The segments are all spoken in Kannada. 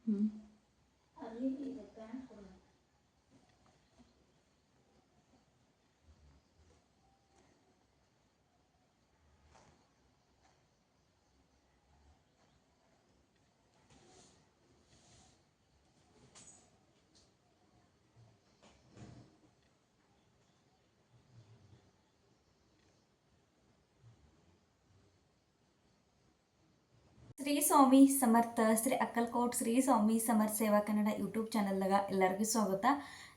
ಹ್ಞೂ ಶ್ರೀ ಸ್ವಾಮಿ ಸಮರ್ಥ ಶ್ರೀ ಅಕ್ಕಲ್ಕೋಟ್ ಶ್ರೀ ಸ್ವಾಮಿ ಸಮರ್ಥ ಸೇವಾ ಕನ್ನಡ ಯೂಟ್ಯೂಬ್ ಚಾನಲ್ದಾಗ ಎಲ್ಲರಿಗೂ ಸ್ವಾಗತ.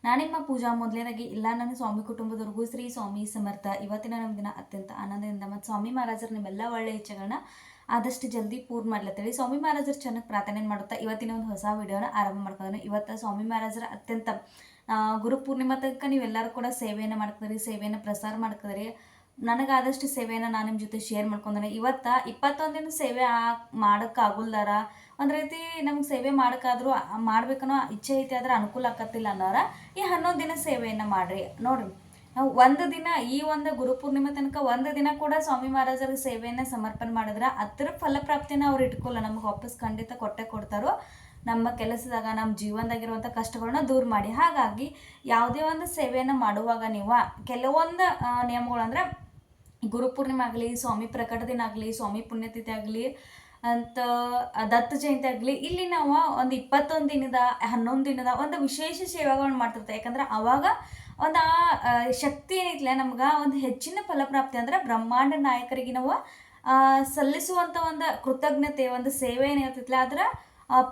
ನಾನಿಮ್ಮ ಪೂಜಾ ಮೊದಲನೇದಾಗಿ ಎಲ್ಲ ನನ್ನ ಸ್ವಾಮಿ ಕುಟುಂಬದವ್ರಿಗೂ ಶ್ರೀ ಸ್ವಾಮಿ ಸಮರ್ಥ. ಇವತ್ತಿನ ನಮ್ಮ ದಿನ ಅತ್ಯಂತ ಆನಂದದಿಂದ ಮತ್ತು ಸ್ವಾಮಿ ಮಹಾರಾಜರು ನಿಮ್ಮೆಲ್ಲ ಒಳ್ಳೆಯ ಇಚ್ಛೆಗಳನ್ನ ಆದಷ್ಟು ಜಲ್ದಿ ಪೂರ್ಣ ಮಾಡ್ಲತ್ತೇಳಿ ಸ್ವಾಮಿ ಮಹಾರಾಜರು ಚೆನ್ನಾಗಿ ಪ್ರಾರ್ಥನೆ ಮಾಡುತ್ತಾ ಇವತ್ತಿನ ಒಂದು ಹೊಸ ವಿಡಿಯೋನ ಆರಂಭ ಮಾಡ್ಕೊಂಡ್ರೆ. ಇವತ್ತು ಸ್ವಾಮಿ ಮಹಾರಾಜರ ಅತ್ಯಂತ ಗುರು ಪೂರ್ಣಿಮಾ ತನಕ ನೀವೆಲ್ಲರೂ ಕೂಡ ಸೇವೆಯನ್ನು ಮಾಡ್ತಿದ್ರಿ, ಸೇವೆಯನ್ನು ಪ್ರಸಾರ ಮಾಡ್ತಿದ್ರಿ. ನನಗಾದಷ್ಟು ಸೇವೆಯನ್ನು ನಾನು ನಿಮ್ಮ ಜೊತೆ ಶೇರ್ ಮಾಡ್ಕೊಂಡೆ. ಇವತ್ತು 21 ದಿನ ಸೇವೆ ಮಾಡೋಕ್ಕಾಗಲ್ದಾರ, ಒಂದು ರೀತಿ ನಮ್ಗೆ ಸೇವೆ ಮಾಡೋಕ್ಕಾದ್ರೂ ಮಾಡ್ಬೇಕನ್ನೋ ಇಚ್ಛೆ ಐತಿ, ಆದ್ರೆ ಅನುಕೂಲ ಆಕತ್ತಿಲ್ಲ ಅನ್ನೋರ ಈ 11 ದಿನ ಸೇವೆಯನ್ನು ಮಾಡ್ರಿ. ನೋಡ್ರಿ, ನಾವು ಒಂದು ದಿನ ಈ ಒಂದು ಗುರುಪೂರ್ಣಿಮೆ ತನಕ ಒಂದು ದಿನ ಕೂಡ ಸ್ವಾಮಿ ಮಹಾರಾಜರಿಗೆ ಸೇವೆಯನ್ನು ಸಮರ್ಪಣೆ ಮಾಡಿದ್ರೆ ಅದರ ಫಲಪ್ರಾಪ್ತಿನ ಅವ್ರು ಇಟ್ಕೊಳ್ಳ ನಮ್ಗೆ ವಾಪಸ್ ಖಂಡಿತ ಕೊಟ್ಟೆ ಕೊಡ್ತಾರೋ. ನಮ್ಮ ಕೆಲಸದಾಗ ನಮ್ಮ ಜೀವನದಾಗಿರುವಂಥ ಕಷ್ಟಗಳನ್ನ ದೂರ ಮಾಡಿ. ಹಾಗಾಗಿ ಯಾವುದೇ ಒಂದು ಸೇವೆಯನ್ನು ಮಾಡುವಾಗ ನೀವು ಕೆಲವೊಂದು ನಿಯಮಗಳು ಅಂದರೆ ಗುರುಪೂರ್ಣಿಮೆ ಆಗಲಿ, ಸ್ವಾಮಿ ಪ್ರಕಟ ದಿನ ಆಗಲಿ, ಸ್ವಾಮಿ ಪುಣ್ಯತಿಥಿ ಆಗಲಿ ಅಂತ ದತ್ತ ಜಯಂತಿ ಆಗಲಿ, ಇಲ್ಲಿ ನಾವು ಒಂದು 21 ದಿನದ 11 ದಿನದ ಒಂದು ವಿಶೇಷ ಸೇವೆಗಳನ್ನ ಮಾಡ್ತಿರ್ತೀವಿ. ಯಾಕಂದ್ರೆ ಅವಾಗ ಒಂದು ಶಕ್ತಿ ಏನೈತಿಲ್ಲ ನಮ್ಗೆ ಒಂದು ಹೆಚ್ಚಿನ ಫಲಪ್ರಾಪ್ತಿ ಅಂದ್ರೆ ಬ್ರಹ್ಮಾಂಡ ನಾಯಕರಿಗೆ ನಾವು ಸಲ್ಲಿಸುವಂಥ ಒಂದು ಕೃತಜ್ಞತೆ, ಒಂದು ಸೇವೆ ಏನಿರ್ತೈತಿಲ್ಲ ಅದರ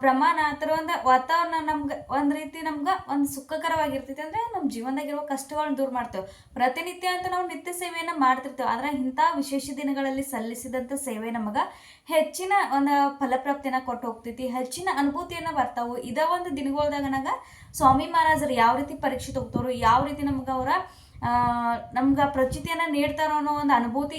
ಪ್ರಮಾಣ, ಆ ಥರ ಒಂದು ವಾತಾವರಣ ನಮ್ಗೆ ಒಂದು ರೀತಿ ನಮ್ಗೆ ಒಂದು ಸುಖಕರವಾಗಿರ್ತೈತಿ. ಅಂದರೆ ನಮ್ಮ ಜೀವನದಾಗಿರುವ ಕಷ್ಟಗಳನ್ನ ದೂರ ಮಾಡ್ತೇವೆ. ಪ್ರತಿನಿತ್ಯ ಅಂತ ನಾವು ನಿತ್ಯ ಸೇವೆಯನ್ನು ಮಾಡ್ತಿರ್ತೇವೆ, ಆದರೆ ಇಂಥ ವಿಶೇಷ ದಿನಗಳಲ್ಲಿ ಸಲ್ಲಿಸಿದಂಥ ಸೇವೆ ನಮಗೆ ಹೆಚ್ಚಿನ ಒಂದು ಫಲಪ್ರಾಪ್ತಿಯನ್ನು ಕೊಟ್ಟು ಹೋಗ್ತೈತಿ, ಹೆಚ್ಚಿನ ಅನುಭೂತಿಯನ್ನು ಬರ್ತಾವೆ. ಇದ ಒಂದು ದಿನಗಳದಾಗ ನಂಗೆ ಸ್ವಾಮಿ ಮಹಾರಾಜರು ಯಾವ ರೀತಿ ಪರೀಕ್ಷೆ ತಗೋತಾರೋ, ಯಾವ ರೀತಿ ನಮ್ಗೆ ಅವರ ನಮ್ಗೆ ಪ್ರಚಿತಿಯನ್ನು ನೀಡ್ತಾರೋ ಅನ್ನೋ ಒಂದು ಅನುಭೂತಿ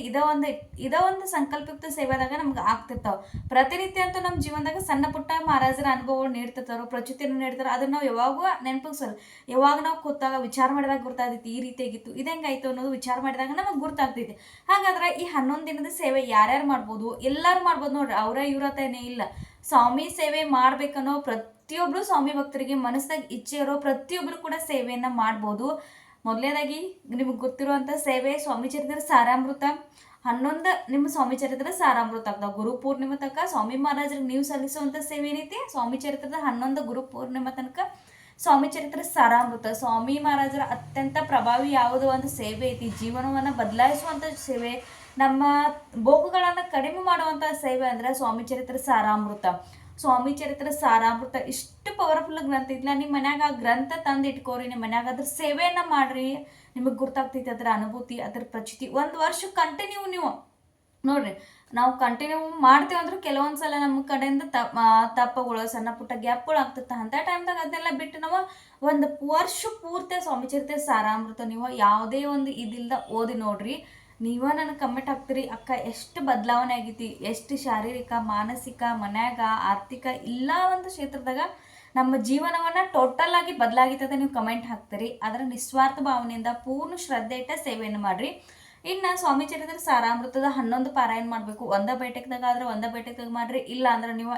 ಇದ ಒಂದು ಸಂಕಲ್ಪಯುಕ್ತ ಸೇವೆದಾಗ ನಮ್ಗೆ ಆಗ್ತಿರ್ತಾವೆ. ಪ್ರತಿನಿತ್ಯ ಅಂತೂ ನಮ್ಮ ಜೀವನದಾಗ ಸಣ್ಣ ಪುಟ್ಟ ಮಹಾರಾಜರ ಅನುಭವಗಳು ನೀಡ್ತಿರ್ತಾರೋ, ಪ್ರಚಿತಿಯನ್ನು ನೀಡ್ತಾರೋ. ಅದನ್ನ ನಾವು ಯಾವಾಗೂ ನೆನಪಿಸಲ್ಲ. ಯಾವಾಗ ನಾವು ಕೂತಾಗ ವಿಚಾರ ಮಾಡಿದಾಗ ಗೊತ್ತಾಗ್ತೈತಿ, ಈ ರೀತಿಯಾಗಿತ್ತು, ಇದು ಹೆಂಗಾಯ್ತು ಅನ್ನೋದು ವಿಚಾರ ಮಾಡಿದಾಗ ನಮಗೆ ಗೊತ್ತಾಗ್ತೈತಿ. ಹಾಗಾದ್ರೆ ಈ 11 ದಿನದ ಸೇವೆ ಯಾರ್ಯಾರು ಮಾಡ್ಬೋದು? ಎಲ್ಲರೂ ಮಾಡ್ಬೋದು ನೋಡ್ರಿ, ಅವರ ಇವ್ರತೇನೇ ಇಲ್ಲ. ಸ್ವಾಮಿ ಸೇವೆ ಮಾಡ್ಬೇಕನ್ನೋ ಪ್ರತಿಯೊಬ್ರು ಸ್ವಾಮಿ ಭಕ್ತರಿಗೆ ಮನಸ್ಸಾಗ ಇಚ್ಛೆ ಇರೋ ಪ್ರತಿಯೊಬ್ರು ಕೂಡ ಸೇವೆಯನ್ನ ಮಾಡ್ಬೋದು. ಮೊದಲನೇದಾಗಿ ನಿಮಗೆ ಗೊತ್ತಿರುವಂಥ ಸೇವೆ ಸ್ವಾಮಿ ಚರಿತ್ರೆ ಸಾರಾಮೃತ. 11 ನಿಮ್ಮ ಸ್ವಾಮಿ ಚರಿತ್ರೆ ಸಾರಾಮೃತ ಆಗ್ತಾವೆ. ಗುರು ಪೂರ್ಣಿಮೆ ತನಕ ಸ್ವಾಮಿ ಮಹಾರಾಜರಿಗೆ ನೀವು ಸಲ್ಲಿಸುವಂಥ ಸೇವೆ ಏನೈತಿ, ಸ್ವಾಮಿ ಚರಿತ್ರದ 11 ಗುರು ಪೂರ್ಣಿಮೆ ತನಕ ಸ್ವಾಮಿ ಚರಿತ್ರೆ ಸಾರಾಮೃತ. ಸ್ವಾಮಿ ಮಹಾರಾಜರ ಅತ್ಯಂತ ಪ್ರಭಾವಿ ಯಾವುದೋ ಒಂದು ಸೇವೆ ಐತಿ, ಜೀವನವನ್ನು ಬದಲಾಯಿಸುವಂಥ ಸೇವೆ, ನಮ್ಮ ಭೋಗಗಳನ್ನು ಕಡಿಮೆ ಮಾಡುವಂಥ ಸೇವೆ ಅಂದರೆ ಸ್ವಾಮಿ ಚರಿತ್ರೆ ಸಾರಾಮೃತ. ಸ್ವಾಮಿ ಚರಿತ್ರೆ ಸಾರಾಮೃತ ಇಷ್ಟು ಪವರ್ಫುಲ್ ಗ್ರಂಥ ಇಲ್ಲ. ನಿಮ್ಮ ಮನ್ಯಾಗ ಆ ಗ್ರಂಥ ತಂದು ಇಟ್ಕೋರಿ, ನಿಮ್ಮ ಮನ್ಯಾಗ ಅದ್ರ ಸೇವೆಯನ್ನು ಮಾಡ್ರಿ. ನಿಮಗೆ ಗೊತ್ತಾಗ್ತೈತಿ ಅದರ ಅನುಭೂತಿ, ಅದರ ಪ್ರಚಿತಿ. 1 ವರ್ಷ ಕಂಟಿನ್ಯೂ ನೀವು ನೋಡ್ರಿ, ನಾವು ಕಂಟಿನ್ಯೂ ಮಾಡ್ತೀವಿ ಅಂದ್ರೆ ಕೆಲವೊಂದ್ಸಲ ನಮ್ಮ ಕಡೆಯಿಂದ ತಪ್ಪಗಳು, ಸಣ್ಣ ಪುಟ್ಟ ಗ್ಯಾಪ್ಗಳು ಆಗ್ತಿರ್ತ. ಅಂಥ ಟೈಮ್ದಾಗ ಅದನ್ನೆಲ್ಲ ಬಿಟ್ಟು ನಾವು 1 ವರ್ಷ ಪೂರ್ತಿ ಸ್ವಾಮಿ ಚರಿತ್ರೆ ಸಾರಾಮೃತ ನೀವು ಯಾವುದೇ ಒಂದು ಇದಿಲ್ದ ಓದಿ ನೋಡ್ರಿ. ನೀವ ನನಗೆ ಕಮೆಂಟ್ ಹಾಕ್ತೀರಿ, ಅಕ್ಕ ಎಷ್ಟು ಬದಲಾವಣೆ ಆಗೈತಿ, ಎಷ್ಟು ಶಾರೀರಿಕ, ಮಾನಸಿಕ, ಮನ್ಯಾಗ, ಆರ್ಥಿಕ ಎಲ್ಲ ಒಂದು ಕ್ಷೇತ್ರದಾಗ ನಮ್ಮ ಜೀವನವನ್ನು ಟೋಟಲ್ ಆಗಿ ಬದಲಾಗಿತ್ತು ಅಂತ ನೀವು ಕಮೆಂಟ್ ಹಾಕ್ತೀರಿ. ಅದರ ನಿಸ್ವಾರ್ಥ ಭಾವನೆಯಿಂದ ಪೂರ್ಣ ಶ್ರದ್ಧೆ ಇಟ್ಟ ಸೇವೆಯನ್ನು ಮಾಡ್ರಿ. ಇನ್ನು ಸ್ವಾಮಿ ಚರಿತ್ರೆ ಸಾರಾಮೃತದ 11 ಪಾರಾಯಣ ಮಾಡಬೇಕು. ಒಂದ ಬೈಟಕ್ದಾಗ ಆದ್ರೆ ಒಂದ ಬೈಟಕ್ದಾಗ ಮಾಡ್ರಿ, ಇಲ್ಲ ಅಂದ್ರೆ ನೀವು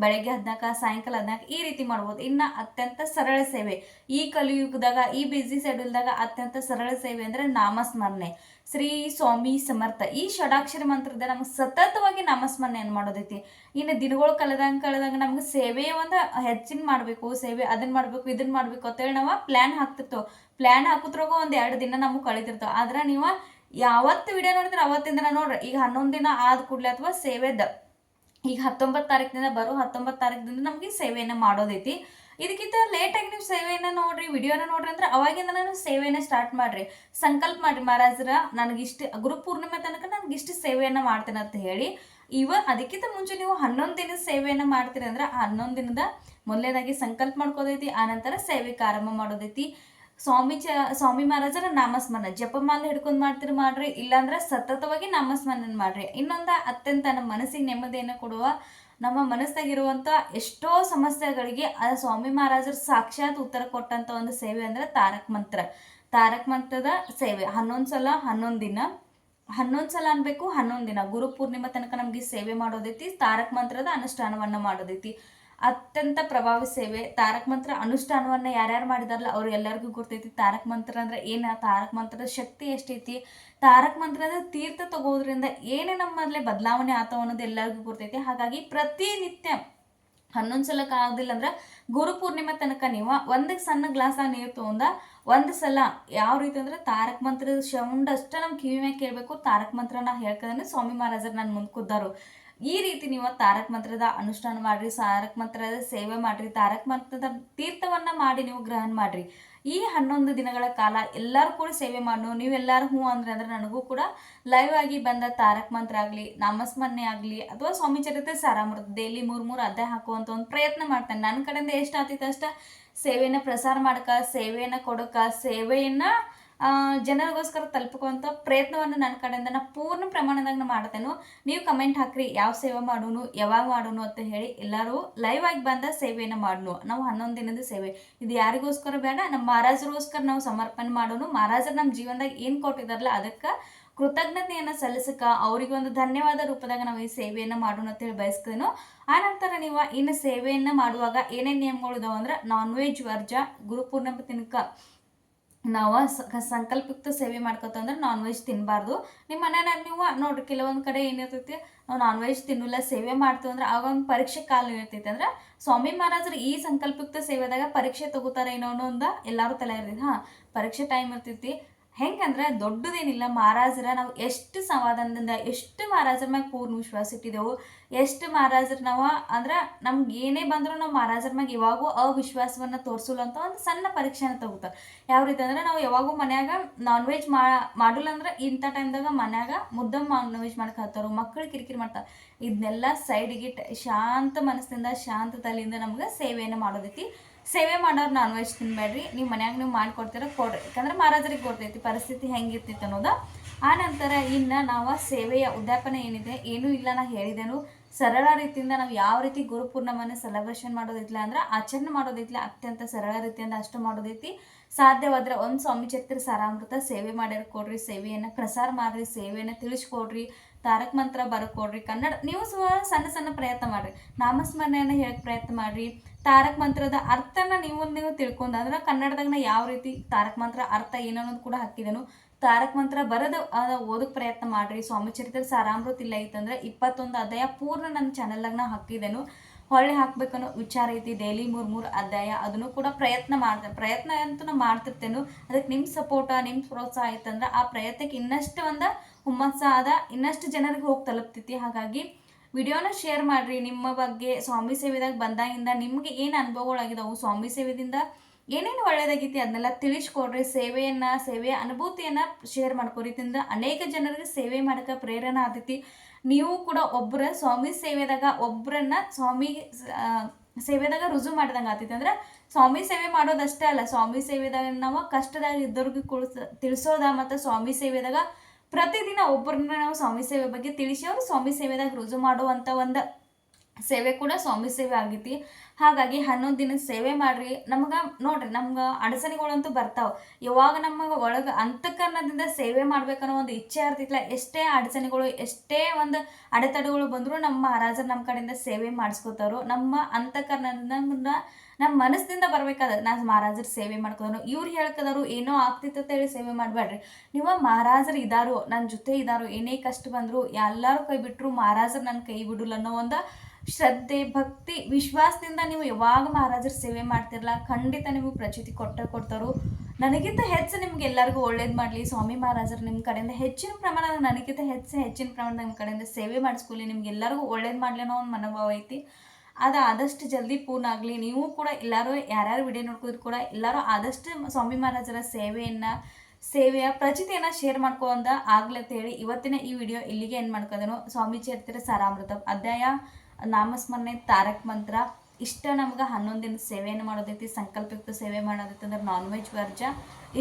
ಬೆಳಗ್ಗೆ 14 ಸಾಯಂಕಾಲ 14 ಈ ರೀತಿ ಮಾಡ್ಬೋದು. ಇನ್ನು ಅತ್ಯಂತ ಸರಳ ಸೇವೆ ಈ ಕಲಿಯುಗದಾಗ, ಈ ಬಿಸಿ ಶೆಡ್ಯೂಲ್ದಾಗ ಅತ್ಯಂತ ಸರಳ ಸೇವೆ ಅಂದರೆ ನಾಮಸ್ಮರಣೆ. ಶ್ರೀ ಸ್ವಾಮಿ ಸಮರ್ಥ ಈ ಷಡಾಕ್ಷರ ಮಂತ್ರದ ನಮ್ಗೆ ಸತತವಾಗಿ ನಾಮಸ್ಮರಣೆಯನ್ನು ಮಾಡೋದೈತಿ. ಇನ್ನು ದಿನಗಳು ಕಳೆದಂಗೆ ನಮ್ಗೆ ಸೇವೆ ಒಂದು ಹೆಚ್ಚಿನ ಮಾಡಬೇಕು, ಸೇವೆ ಅದನ್ನ ಮಾಡಬೇಕು ಇದನ್ನ ಮಾಡಬೇಕು ಅಂತೇಳಿ ನಾವು ಪ್ಲ್ಯಾನ್ ಹಾಕ್ತಿರ್ತೇವೆ. ಪ್ಲ್ಯಾನ್ ಹಾಕೋದ್ರಾಗ 1-2 ದಿನ ನಮಗೆ ಕಳೀತಿರ್ತೇವೆ. ಆದ್ರೆ ನೀವು ಯಾವತ್ತು ವಿಡಿಯೋ ನೋಡಿದ್ರೆ ಅವತ್ತಿನ ದಿನ ನೋಡ್ರಿ. ಈಗ 11 ದಿನ ಆದ ಕೂಡಲೇ ಅಥವಾ ಸೇವೆದ ಈಗ 19 ತಾರೀಕಿನಿಂದ ಬರೋ 19 ತಾರೀಕಿನಿಂದ ನಮಗೆ ಸೇವೆಯನ್ನು ಮಾಡೋದೈತಿ. ಇದಕ್ಕಿಂತ ಲೇಟಾಗಿ ನೀವು ಸೇವೆಯನ್ನು ನೋಡ್ರಿ, ವಿಡಿಯೋನ ನೋಡ್ರಿ ಅಂದ್ರೆ ಅವಾಗಿಂದ ನಾನು ಸೇವೆಯನ್ನು ಸ್ಟಾರ್ಟ್ ಮಾಡ್ರಿ. ಸಂಕಲ್ಪ ಮಾಡ್ರಿ, ಮಹಾರಾಜರ ನನಗಿಷ್ಟು ಗುರು ಪೂರ್ಣಿಮೆ ತನಕ ನನಗಿಷ್ಟು ಸೇವೆಯನ್ನು ಮಾಡ್ತೇನೆ ಅಂತ ಹೇಳಿ. ಅದಕ್ಕಿಂತ ಮುಂಚೆ ನೀವು 11 ದಿನದ ಸೇವೆಯನ್ನು ಮಾಡ್ತೀರಿ ಅಂದ್ರೆ 11 ದಿನದ ಮೊದಲನೇದಾಗಿ ಸಂಕಲ್ಪ ಮಾಡ್ಕೋದೈತಿ, ಆನಂತರ ಸೇವೆಗೆ ಆರಂಭ ಮಾಡೋದೈತಿ. ಸ್ವಾಮಿ ಮಹಾರಾಜರ ನಾಮಸ್ಮರಣ ಜಪಮಾಲೆ ಹಿಡ್ಕೊಂಡು ಮಾಡ್ರಿ, ಇಲ್ಲಾಂದ್ರೆ ಸತತವಾಗಿ ನಾಮಸ್ಮರಣ ಮಾಡ್ರಿ. ಇನ್ನೊಂದು ಅತ್ಯಂತ ನಮ್ಮ ಮನಸ್ಸಿಗೆ ನೆಮ್ಮದಿಯನ್ನು ಕೊಡುವ, ನಮ್ಮ ಮನಸ್ಸಾಗಿರುವಂಥ ಎಷ್ಟೋ ಸಮಸ್ಯೆಗಳಿಗೆ ಸ್ವಾಮಿ ಮಹಾರಾಜರು ಸಾಕ್ಷಾತ್ ಉತ್ತರ ಕೊಟ್ಟಂಥ ಒಂದು ಸೇವೆ ಅಂದರೆ ತಾರಕ ಮಂತ್ರದ ಸೇವೆ. 11 ಸಲ 11 ದಿನ, 11 ಸಲ ಅನ್ಬೇಕು, 11 ದಿನ ಗುರು ಪೂರ್ಣಿಮೆ ತನಕ ನಮ್ಗೆ ಸೇವೆ ಮಾಡೋದೈತಿ. ತಾರಕ ಮಂತ್ರದ ಅನುಷ್ಠಾನವನ್ನು ಮಾಡೋದೈತಿ. ಅತ್ಯಂತ ಪ್ರಭಾವಿ ಸೇವೆ. ತಾರಕ ಮಂತ್ರ ಅನುಷ್ಠಾನವನ್ನ ಯಾರ್ಯಾರು ಮಾಡಿದಾರಲ್ಲ ಅವ್ರು ಎಲ್ಲರಿಗೂ ಗೊತ್ತೈತಿ ತಾರಕ ಮಂತ್ರ ಅಂದ್ರೆ ಏನ, ತಾರಕ ಮಂತ್ರದ ಶಕ್ತಿ ಎಷ್ಟೈತಿ, ತಾರಕ ಮಂತ್ರದ ತೀರ್ಥ ತಗೋದ್ರಿಂದ ಏನೇ ನಮ್ಮಲ್ಲೇ ಬದಲಾವಣೆ ಆತವ ಅನ್ನೋದು ಎಲ್ಲರಿಗೂ ಗೊತ್ತೈತಿ. ಹಾಗಾಗಿ ಪ್ರತಿನಿತ್ಯ 11 ಸಲಕ್ಕೆ ಆಗೋದಿಲ್ಲ ಅಂದ್ರೆ ಗುರು ಪೂರ್ಣಿಮೆ ತನಕ ನೀವು ಒಂದು ಸಣ್ಣ ಗ್ಲಾಸಾಗ ನೀರು ತೊಗೊಂಡ ಒಂದು ಸಲ ಯಾವ ರೀತಿ ಅಂದ್ರೆ ತಾರಕ ಮಂತ್ರದ ಸೌಂಡ್ ಅಷ್ಟ ನಮ್ಮ ಕಿವಿ ಮ್ಯಾಗ ಕೇಳಬೇಕು. ತಾರಕ ಮಂತ್ರ ನಾ ಹೇಳ್ಕಂದ್ರೆ ಸ್ವಾಮಿ ಮಹಾರಾಜರು ನಾನು ಮುಂದೆ ಕೂತಾರು. ಈ ರೀತಿ ನೀವು ತಾರಕ ಮಂತ್ರದ ಅನುಷ್ಠಾನ ಮಾಡ್ರಿ, ತಾರಕ ಮಂತ್ರದ ಸೇವೆ ಮಾಡ್ರಿ, ತಾರಕ ಮಂತ್ರದ ತೀರ್ಥವನ್ನ ಮಾಡಿ ನೀವು ಗ್ರಹಣ ಮಾಡ್ರಿ. ಈ 11 ದಿನಗಳ ಕಾಲ ಎಲ್ಲರೂ ಕೂಡ ಸೇವೆ ಮಾಡೋಣ. ನೀವೆಲ್ಲರೂ ಹ್ಞೂ ಅಂದ್ರೆ ನನಗೂ ಕೂಡ ಲೈವ್ ಆಗಿ ಬಂದ ತಾರಕ ಮಂತ್ರ ಆಗಲಿ, ನಾಮಸ್ಮರಣೆ ಆಗಲಿ ಅಥವಾ ಸ್ವಾಮಿ ಚರಿತ್ರೆ ಸಾರಾಮೃತ ಡೈಲಿ 3 ಅಧ್ಯಾಯ ಹಾಕುವಂಥ ಒಂದು ಪ್ರಯತ್ನ ಮಾಡ್ತೇನೆ. ನನ್ನ ಕಡೆಯಿಂದ ಎಷ್ಟು ಆಗ್ತೈತೆ ಅಷ್ಟ ಸೇವೆಯನ್ನು ಪ್ರಸಾರ ಮಾಡಕ, ಸೇವೆಯನ್ನು ಕೊಡಕ, ಸೇವೆಯನ್ನು ಜನರಿಗೋಸ್ಕರ ತಲುಪುವಂಥ ಪ್ರಯತ್ನವನ್ನು ನನ್ನ ಕಡೆಯಿಂದ ನಾ ಪೂರ್ಣ ಪ್ರಮಾಣದಾಗ ನಾ ಮಾಡ್ತೇನೆ. ನೀವು ಕಮೆಂಟ್ ಹಾಕ್ರಿ ಯಾವ ಸೇವೆ ಮಾಡೋನು, ಯಾವಾಗ ಮಾಡೋನು ಅಂತ ಹೇಳಿ. ಎಲ್ಲರೂ ಲೈವ್ ಆಗಿ ಬಂದ ಸೇವೆಯನ್ನು ಮಾಡೋನು. ನಾವು 11 ದಿನದ ಸೇವೆ ಇದು ಯಾರಿಗೋಸ್ಕರ ಬೇಡ, ನಮ್ಮ ಮಹಾರಾಜರಿಗೋಸ್ಕರ ನಾವು ಸಮರ್ಪಣೆ ಮಾಡೋನು. ಮಹಾರಾಜರು ನಮ್ಮ ಜೀವನದಾಗ ಏನು ಕೊಟ್ಟಿದಾರಲ್ಲ ಅದಕ್ಕೆ ಕೃತಜ್ಞತೆಯನ್ನು ಸಲ್ಲಿಸಕ ಅವರಿಗೆ ಒಂದು ಧನ್ಯವಾದ ರೂಪದಾಗ ನಾವು ಈ ಸೇವೆಯನ್ನು ಮಾಡೋಣ ಅಂತೇಳಿ ಬಯಸ್ತೇನು. ಆನಂತರ ನೀವು ಇನ್ನು ಸೇವೆಯನ್ನು ಮಾಡುವಾಗ ಏನೇನು ನಿಯಮಗಳು ಇದಾವೆ ಅಂದ್ರೆ ನಾನ್ ವೆಜ್ ವರ್ಜ. ಗುರುಪೂರ್ಣಿಮೆ ತನಕ ನಾವು ಸಂಕಲ್ಪಯುಕ್ತ ಸೇವೆ ಮಾಡ್ಕೊತಂದ್ರೆ ನಾನ್ ವೆಜ್ ತಿನ್ನಬಾರ್ದು. ನಿಮ್ಮ ಮನೆಯಾಗ ನೀವು ನೋಡ್ರಿ ಕೆಲವೊಂದು ಕಡೆ ಏನಿರ್ತೈತಿ, ನಾವು ನಾನ್ ವೆಜ್ ತಿನ್ನಲ್ಲ ಸೇವೆ ಮಾಡ್ತೀವಿ ಅಂದ್ರೆ ಆಗ ಒಂದು ಪರೀಕ್ಷೆ ಕಾಲ ಇರ್ತೈತಿ. ಅಂದ್ರೆ ಸ್ವಾಮಿ ಮಹಾರಾಜರು ಈ ಸಂಕಲ್ಪಯುಕ್ತ ಸೇವೆದಾಗ ಪರೀಕ್ಷೆ ತಗೋತಾರೆ ಏನೋ ಅನ್ನೋ ಎಲ್ಲರೂ ತಲೆ ಇರ್ತೈತಿ. ಪರೀಕ್ಷೆ ಟೈಮ್ ಇರ್ತೈತಿ. ಹೆಂಗಂದ್ರೆ ದೊಡ್ಡದೇನಿಲ್ಲ, ಮಹಾರಾಜರ ನಾವು ಎಷ್ಟು ಸಮಾಧಾನದಿಂದ ಎಷ್ಟು ಮಹಾರಾಜರ ಮ್ಯಾಗ ಪೂರ್ಣ ವಿಶ್ವಾಸ ಇಟ್ಟಿದ್ದೆವು, ಎಷ್ಟು ಮಹಾರಾಜರು ನಾವು ಅಂದ್ರೆ ನಮ್ಗೆ ಏನೇ ಬಂದರೂ ನಾವು ಮಹಾರಾಜರ ಮ್ಯಾಗ ಯಾವಾಗೂ ಅವಿಶ್ವಾಸವನ್ನು ತೋರಿಸಲ್ಲ ಅಂತ ಒಂದು ಸಣ್ಣ ಪರೀಕ್ಷೆನ ತಗೋತಾರೆ. ಯಾವ ರೀತಿ ಅಂದ್ರೆ ನಾವು ಯಾವಾಗೂ ಮನ್ಯಾಗ ನಾನ್ ವೆಜ್ ಮಾಡಿಲ್ಲ ಅಂದ್ರೆ ಇಂಥ ಟೈಮ್ದಾಗ ಮನ್ಯಾಗ ನಾನ್ ವೆಜ್ ಮಾಡಕ್ಕೆ ಹತ್ತಾರು, ಮಕ್ಕಳು ಕಿರಿಕಿರಿ ಮಾಡ್ತಾರೆ. ಇದನ್ನೆಲ್ಲ ಸೈಡಿಗೆ ಶಾಂತ ಮನಸ್ಸಿಂದ ಶಾಂತ ತಲೆಯಿಂದ ನಮ್ಗೆ ಸೇವೆಯನ್ನು ಮಾಡೋದೈತಿ. ಸೇವೆ ಮಾಡೋರು ನಾನ್ ವೆಜ್ ತಿನ್ಬೇಡ್ರಿ, ನೀವು ಮನ್ಯಾಗ ನೀವು ಮಾಡಿಕೊಡ್ತೀರ ಕೊಡ್ರಿ. ಯಾಕಂದ್ರೆ ಮಹಾರಾಜರಿಗೆ ಗೊತ್ತೈತಿ ಪರಿಸ್ಥಿತಿ ಹೆಂಗಿರ್ತೈತಿ ಅನ್ನೋದು. ಆನಂತರ ಇನ್ನು ನಾವು ಸೇವೆಯ ಉದ್ಯಾಪನೆ ಏನಿದೆ ಏನೂ ಇಲ್ಲ ನಾ ಹೇಳಿದೆನು. ಸರಳ ರೀತಿಯಿಂದ ನಾವು ಯಾವ ರೀತಿ ಗುರುಪೂರ್ಣಮನ್ನು ಸೆಲೆಬ್ರೇಷನ್ ಮಾಡೋದೈತಿಲ್ಲ ಅಂದ್ರೆ ಆಚರಣೆ ಮಾಡೋದೈತಿಲ್ಲ ಅತ್ಯಂತ ಸರಳ ರೀತಿಯಿಂದ ಅಷ್ಟು ಮಾಡೋದೈತಿ. ಸಾಧ್ಯವಾದರೆ ಒಂದು ಸ್ವಾಮಿ ಚರಿತ್ರೆ ಸಾರಾಮೃತ ಸೇವೆ ಮಾಡ್ಯಾರ ಕೊಡ್ರಿ, ಸೇವೆಯನ್ನು ಪ್ರಸಾರ ಮಾಡಿರಿ, ಸೇವೆಯನ್ನು ತಿಳಿಸ್ಕೊಡ್ರಿ, ತಾರಕ ಮಂತ್ರ ಬರ್ಕೊಡ್ರಿ. ಕನ್ನಡ ನೀವು ಸಣ್ಣ ಸಣ್ಣ ಪ್ರಯತ್ನ ಮಾಡಿರಿ, ನಾಮಸ್ಮರಣೆಯನ್ನು ಹೇಳಕ್ಕೆ ಪ್ರಯತ್ನ ಮಾಡಿರಿ. ತಾರಕ ಮಂತ್ರದ ಅರ್ಥನ ನೀವು ತಿಳ್ಕೊಂಡು ಅಂದ್ರೆ ಕನ್ನಡದಾಗ ಯಾವ ರೀತಿ ತಾರಕ ಮಂತ್ರ ಅರ್ಥ ಏನನ್ನೋದು ಕೂಡ ಹಾಕಿದೆನು. ತಾರಕ ಮಂತ್ರ ಬರೋದು ಓದಕ್ಕೆ ಪ್ರಯತ್ನ ಮಾಡಿರಿ. ಸ್ವಾಮಿ ಚರಿತ್ರೆ ಸಾರಾಮೃತ ಇಲ್ಲ ಐತಂದ್ರೆ 21 ಅಧ್ಯಾಯ ಪೂರ್ಣ ನನ್ನ ಚಾನಲ್ದಾಗ ನಾ ಹಾಕಿದೆನು. ಹೊಳ್ಳಿ ಹಾಕ್ಬೇಕನ್ನೋ ವಿಚಾರ ಐತಿ. ಡೈಲಿ 3 ಅಧ್ಯಾಯ ಅದನ್ನು ಕೂಡ ಪ್ರಯತ್ನ ಅಂತೂ ನಾ ಮಾಡ್ತಿರ್ತೇನೆ. ಅದಕ್ಕೆ ನಿಮ್ಮ ಸಪೋರ್ಟ ನಿಮ್ಮ ಪ್ರೋತ್ಸಾಹ ಆಯ್ತಂದ್ರೆ ಆ ಪ್ರಯತ್ನಕ್ಕೆ ಇನ್ನಷ್ಟು ಒಂದು ಹುಮ್ಮಸ್ಸ ಅದ, ಇನ್ನಷ್ಟು ಜನರಿಗೆ ಹೋಗಿ ತಲುಪ್ತೈತಿ. ಹಾಗಾಗಿ ವಿಡಿಯೋನ ಶೇರ್ ಮಾಡಿರಿ. ನಿಮ್ಮ ಬಗ್ಗೆ ಸ್ವಾಮಿ ಸೇವೆದಾಗ ಬಂದಾಗಿಂದ ನಿಮಗೆ ಏನು ಅನುಭವಗಳಾಗಿದ್ದಾವೆ, ಸ್ವಾಮಿ ಸೇವೆದಿಂದ ಏನೇನು ಒಳ್ಳೇದಾಗೈತಿ ಅದನ್ನೆಲ್ಲ ತಿಳಿಸ್ಕೊಡ್ರಿ. ಸೇವೆಯ ಅನುಭೂತಿಯನ್ನು ಶೇರ್ ಮಾಡ್ಕೊರಿ. ಅನೇಕ ಜನರಿಗೆ ಸೇವೆ ಮಾಡೋಕೆ ಪ್ರೇರಣೆ ಆಗ್ತೈತಿ. ನೀವು ಕೂಡ ಒಬ್ಬರ ಸ್ವಾಮಿ ಸೇವೆದಾಗ ಒಬ್ಬರನ್ನ ಸ್ವಾಮಿ ಸೇವೆದಾಗ ರುಜು ಮಾಡ್ದಂಗೆ ಆಗ್ತೈತಿ. ಅಂದ್ರೆ ಸ್ವಾಮಿ ಸೇವೆ ಮಾಡೋದಷ್ಟೇ ಅಲ್ಲ, ಸ್ವಾಮಿ ಸೇವೆದಾಗ ನಾವು ಕಷ್ಟದಾಗ ಇದ್ದವ್ರಿಗೆ ತಿಳಿಸೋದ, ಮತ್ತು ಸ್ವಾಮಿ ಸೇವೆದಾಗ ಪ್ರತಿದಿನ ಒಬ್ಬರನ್ನ ನಾವು ಸ್ವಾಮಿ ಸೇವೆ ಬಗ್ಗೆ ತಿಳಿಸಿ ಅವರು ಸ್ವಾಮಿ ಸೇವೆದಾಗ ರುಜು ಮಾಡುವಂಥ ಒಂದು ಸೇವೆ ಕೂಡ ಸ್ವಾಮಿ ಸೇವೆ ಆಗೈತಿ. ಹಾಗಾಗಿ 11 ದಿನ ಸೇವೆ ಮಾಡ್ರಿ. ನಮ್ಗೆ ನೋಡ್ರಿ ನಮ್ಗೆ ಅಡಚಣೆಗಳಂತೂ ಬರ್ತಾವೆ. ಯಾವಾಗ ನಮಗೆ ಒಳಗೆ ಅಂತಃಕರಣದಿಂದ ಸೇವೆ ಮಾಡ್ಬೇಕನ್ನೋ ಒಂದು ಇಚ್ಛೆ ಇರ್ತೈತಿಲ್ಲ, ಎಷ್ಟೇ ಅಡಚಣೆಗಳು ಎಷ್ಟೇ ಒಂದು ಅಡೆತಡೆಗಳು ಬಂದರೂ ನಮ್ಮ ಮಹಾರಾಜರು ನಮ್ಮ ಕಡೆಯಿಂದ ಸೇವೆ ಮಾಡಿಸ್ಕೋತಾರೋ. ನಮ್ಮ ಅಂತಃಕರಣದಿಂದ ನಮ್ಮ ಮನಸ್ಸಿನಿಂದ ಬರ್ಬೇಕಾದ್ರೆ ನಾನು ಮಹಾರಾಜರು ಸೇವೆ ಮಾಡ್ಕೋದ್ರು, ಇವ್ರು ಹೇಳ್ಕದಾರು ಏನೋ ಆಗ್ತಿತ್ತು ಅಂತ ಹೇಳಿ ಸೇವೆ ಮಾಡಬೇಡ್ರಿ. ನೀವು ಮಹಾರಾಜರು ಇದ್ದಾರೋ ನನ್ನ ಜೊತೆ ಇದ್ದಾರೋ, ಏನೇ ಕಷ್ಟ ಬಂದರು ಎಲ್ಲರೂ ಕೈ ಬಿಟ್ಟರು ಮಹಾರಾಜರು ನನ್ನ ಕೈ ಬಿಡಲ್ಲ ಅನ್ನೋ ಒಂದು ಶ್ರದ್ಧೆ ಭಕ್ತಿ ವಿಶ್ವಾಸದಿಂದ ನೀವು ಯಾವಾಗ ಮಹಾರಾಜರ ಸೇವೆ ಮಾಡ್ತಿರಲ್ಲ ಖಂಡಿತ ನಿಮಗೆ ಪ್ರಚಿತಿ ಕೊಡ್ತಾರೋ. ನನಗಿಂತ ಹೆಚ್ಚು ನಿಮ್ಗೆ ಎಲ್ಲರಿಗೂ ಒಳ್ಳೇದು ಮಾಡಲಿ ಸ್ವಾಮಿ ಮಹಾರಾಜರು. ನಿಮ್ಮ ಕಡೆಯಿಂದ ಹೆಚ್ಚಿನ ಪ್ರಮಾಣದಾಗ ನನಗಿಂತ ಹೆಚ್ಚಿನ ಪ್ರಮಾಣದಾಗ ನಿಮ್ಮ ಕಡೆಯಿಂದ ಸೇವೆ ಮಾಡಿಸ್ಕೊಳ್ಳಿ, ನಿಮ್ಗೆ ಎಲ್ಲರಿಗೂ ಒಳ್ಳೇದು ಮಾಡಲಿ ಅನ್ನೋ ಒಂದು ಮನೋಭಾವ ಐತಿ. ಅದು ಆದಷ್ಟು ಜಲ್ದಿ ಪೂರ್ಣ ಆಗಲಿ. ನೀವು ಕೂಡ ಎಲ್ಲರೂ ಯಾರ್ಯಾರು ವಿಡಿಯೋ ನೋಡ್ಕೋದ್ರು ಕೂಡ ಎಲ್ಲರೂ ಆದಷ್ಟು ಸ್ವಾಮಿ ಮಹಾರಾಜರ ಸೇವೆಯ ಪ್ರಚಿತಿಯನ್ನು ಶೇರ್ ಮಾಡ್ಕೊಂಡ ಆಗ್ಲಿ ಅಂತ ಹೇಳಿ ಇವತ್ತಿನ ಈ ವಿಡಿಯೋ ಇಲ್ಲಿಗೆ ಏನು ಮಾಡ್ಕೋದೇನೋ. ಸ್ವಾಮಿ ಚರಿತ್ರೆ ಸಾರಾಮೃತ ಅಧ್ಯಾಯ, ನಾಮಸ್ಮರಣೆ, ತಾರಕ ಮಂತ್ರ ಇಷ್ಟ ನಮ್ಗೆ 11 ದಿನ ಸೇವೆಯನ್ನು ಮಾಡೋದೈತಿ. ಸಂಕಲ್ಪಯುಕ್ತ ಸೇವೆ ಮಾಡೋದೈತಿ ಅಂದ್ರೆ ನಾನ್ ವೆಜ್ ವರ್ಜ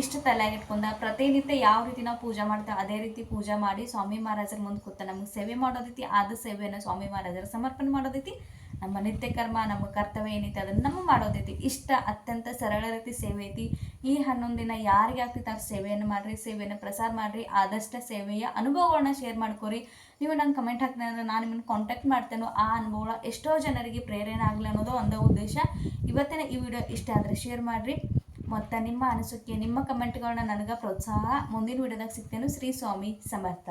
ಇಷ್ಟು ತಲೆಯಾಗಿಟ್ಕೊಂಡ ಪ್ರತಿನಿತ್ಯ ಯಾವ ರೀತಿ ನಾವು ಪೂಜೆ ಮಾಡ್ತೇವೆ ಅದೇ ರೀತಿ ಪೂಜೆ ಮಾಡಿ ಸ್ವಾಮಿ ಮಹಾರಾಜರ ಮುಂದೆ ಕೂತ ನಮ್ಗೆ ಸೇವೆ ಮಾಡೋದೈತಿ. ಆದ ಸೇವೆಯನ್ನು ಸ್ವಾಮಿ ಮಹಾರಾಜರ ಸಮರ್ಪಣೆ ಮಾಡೋದೈತಿ. ನಮ್ಮ ನಿತ್ಯ ಕರ್ಮ ನಮ್ಮ ಕರ್ತವ್ಯ ಏನೈತಿ ಅದನ್ನು ನಮ್ಮ ಮಾಡೋದೈತಿ. ಇಷ್ಟ ಅತ್ಯಂತ ಸರಳ ರೀತಿ ಸೇವೆ ಐತಿ. ಈ 11 ದಿನ ಯಾರಿಗೆ ಆಗ್ತಿತ್ತು ಅವ್ರ ಸೇವೆಯನ್ನು ಮಾಡಿರಿ, ಸೇವೆಯನ್ನು ಪ್ರಸಾರ ಮಾಡಿರಿ, ಆದಷ್ಟು ಸೇವೆಯ ಅನುಭವಗಳನ್ನ ಶೇರ್ ಮಾಡ್ಕೊರಿ. ನೀವು ನಂಗೆ ಕಮೆಂಟ್ ಹಾಕ್ತೀನಿ ಅಂದರೆ ನಾನು ನಿಮ್ಮನ್ನು ಕಾಂಟ್ಯಾಕ್ಟ್ ಮಾಡ್ತೇನೋ, ಆ ಅನುಭವ ಎಷ್ಟೋ ಜನರಿಗೆ ಪ್ರೇರಣೆ ಆಗಲಿ ಅನ್ನೋದು ಒಂದೇ ಉದ್ದೇಶ. ಇವತ್ತಿನ ಈ ವಿಡಿಯೋ ಇಷ್ಟ ಆದರೆ ಶೇರ್ ಮಾಡಿರಿ ಮತ್ತು ನಿಮ್ಮ ಅನಿಸಿಕೆ ನಿಮ್ಮ ಕಮೆಂಟ್ಗಳನ್ನ ನನಗೆ ಪ್ರೋತ್ಸಾಹ. ಮುಂದಿನ ವಿಡಿಯೋದಾಗ ಸಿಗ್ತೇನೆ. ಶ್ರೀ ಸ್ವಾಮಿ ಸಮರ್ಥ.